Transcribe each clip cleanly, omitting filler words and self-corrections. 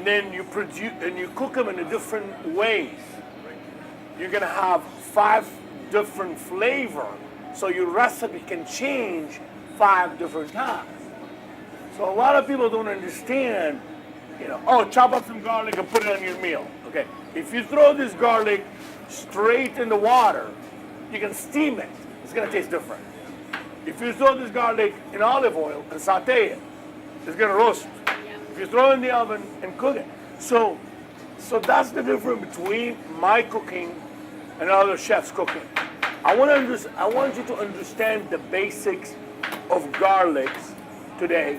and then you produce and you cook them in a different ways. You're gonna have 5 different flavor, so your recipe can change 5 different times. So a lot of people don't understand, oh, chop up some garlic and put it on your meal. Okay, if you throw this garlic straight in the water, you can steam it. It's gonna taste different. If you throw this garlic in olive oil and saute it, it's gonna roast. If you throw it in the oven and cook it. So that's the difference between my cooking and other chefs' cooking. I want you to understand the basics of garlics today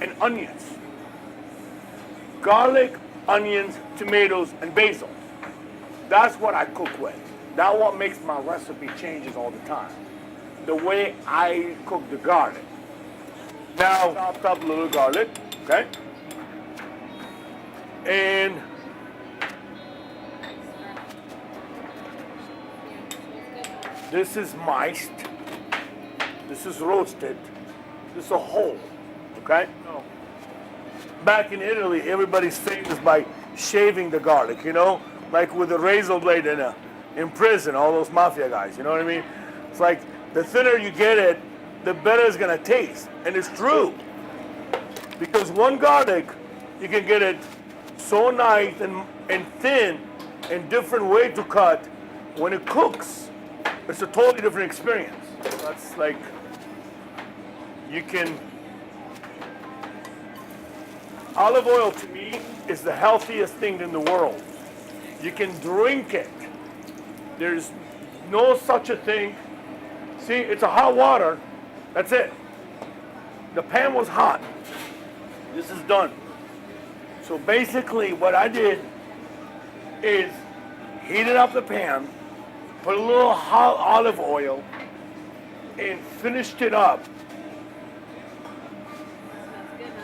and onions. Garlic, onions, tomatoes, and basil. That's what I cook with. That's what makes my recipe changes all the time. The way I cook the garlic. Now, chopped up a little garlic, okay? And this is miced. This is roasted. This is a whole, okay? Back in Italy, everybody's famous by shaving the garlic, like with a razor blade in prison, all those mafia guys, you know what I mean? It's like the thinner you get it, the better it's gonna taste. And it's true. Because one garlic, you can get it so nice and thin and different way to cut. When it cooks, it's a totally different experience. That's like, olive oil to me is the healthiest thing in the world. You can drink it. There's no such a thing. See, it's a hot water. That's it. The pan was hot. This is done. So basically what I did is heated up the pan, put a little hot olive oil, and finished it up.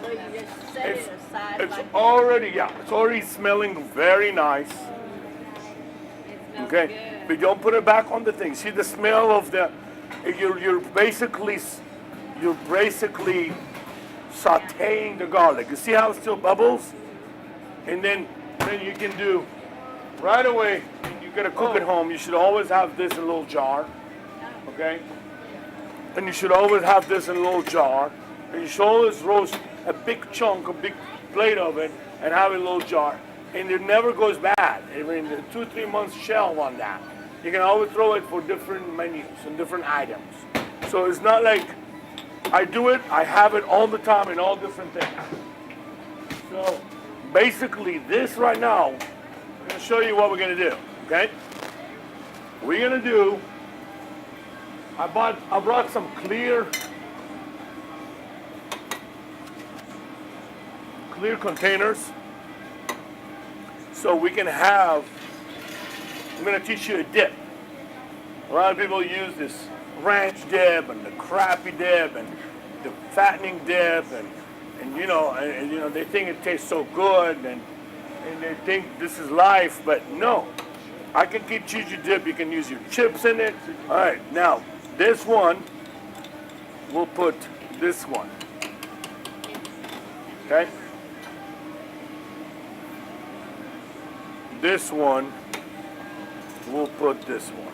So you just set it aside. It's already smelling very nice. Okay, good. but don't put it back on the thing. See the smell of the. You're basically sautéing the garlic. You see how it still bubbles, and then you can do right away. You're gonna cook at home. You should always have this in a little jar, okay? And you should always have this in a little jar. And you should always roast a big chunk, a big plate of it, and have it in a little jar. And it never goes bad. I mean, the 2-3 months shelf on that. You can always throw it for different menus and different items. So it's not like I do it, I have it all the time in all different things. So basically this right now, I'm gonna show you what we're gonna do, okay? We're gonna do, I brought some clear containers. So we can have, I'm going to teach you a dip. A lot of people use this ranch dip and the crappy dip and the fattening dip and they think it tastes so good and they think this is life, but no. I can teach you dip, you can use your chips in it. All right, now this one, we'll put this one, okay? This one, we'll put this one.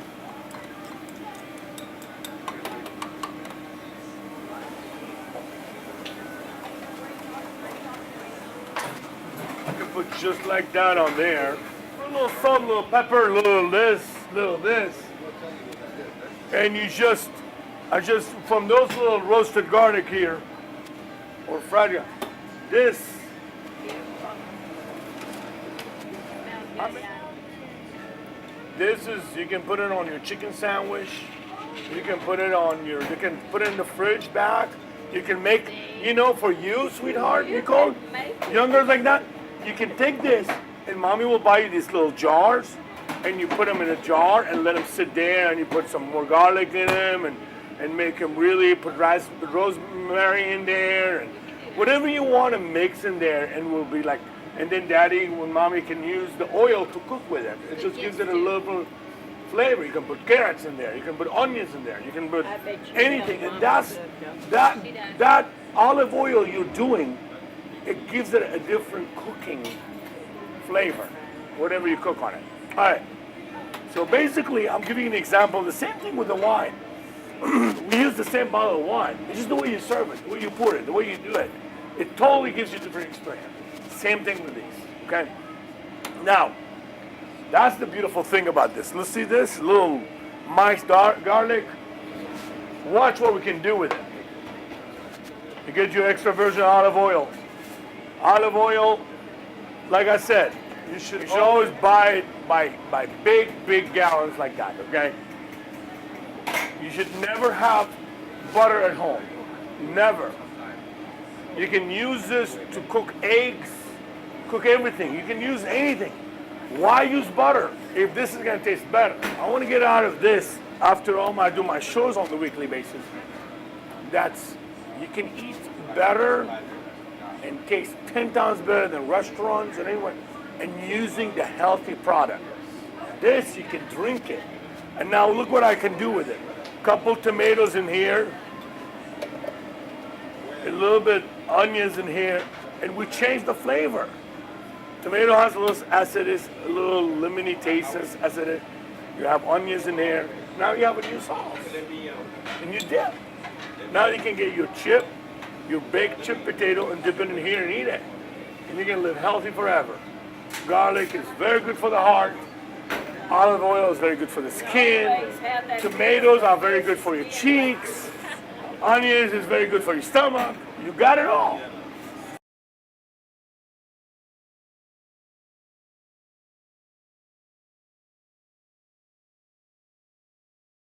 You can put just like that on there. A little salt, a little pepper, a little this, little this. And I just, from those little roasted garlic here, or fried, this, this is, you can put it on your chicken sandwich. You can put it in the fridge back. You can make, for you, sweetheart, Nicole, young girls like that, you can take this and mommy will buy you these little jars and you put them in a jar and let them sit there and you put some more garlic in them and make them really, put rosemary in there and whatever you want to mix in there and will be like, and then daddy, when mommy can use the oil to cook with it. It just gives it a little flavor. You can put carrots in there. You can put onions in there. You can put anything. And that olive oil you're doing it gives it a different cooking flavor, whatever you cook on it. All right. So basically, I'm giving you an example. The same thing with the wine. We use the same bottle of wine. It's just the way you serve it, the way you pour it, the way you do it. It totally gives you a different experience. Same thing with these, okay? Now, that's the beautiful thing about this. Let's see this little minced garlic. Watch what we can do with it. You get your extra virgin olive oil. Olive oil, like I said, you should always buy it by big gallons like that, okay? You should never have butter at home. Never. You can use this to cook eggs, cook everything. You can use anything. Why use butter if this is going to taste better? I want to get out of this after all I do my shows on the weekly basis. You can eat better and taste 10 times better than restaurants and anywhere, and using the healthy product. This, you can drink it. And now look what I can do with it. Couple tomatoes in here, a little bit onions in here, and we change the flavor. Tomato has a little acidity, a little lemony taste acidity. You have onions in here. Now you have a new sauce. And you dip. Now you can get your chip, your baked chip potato, and dip it in here and eat it. And you can live healthy forever. Garlic is very good for the heart. Olive oil is very good for the skin. Tomatoes are very good for your cheeks. Onions is very good for your stomach. You got it all.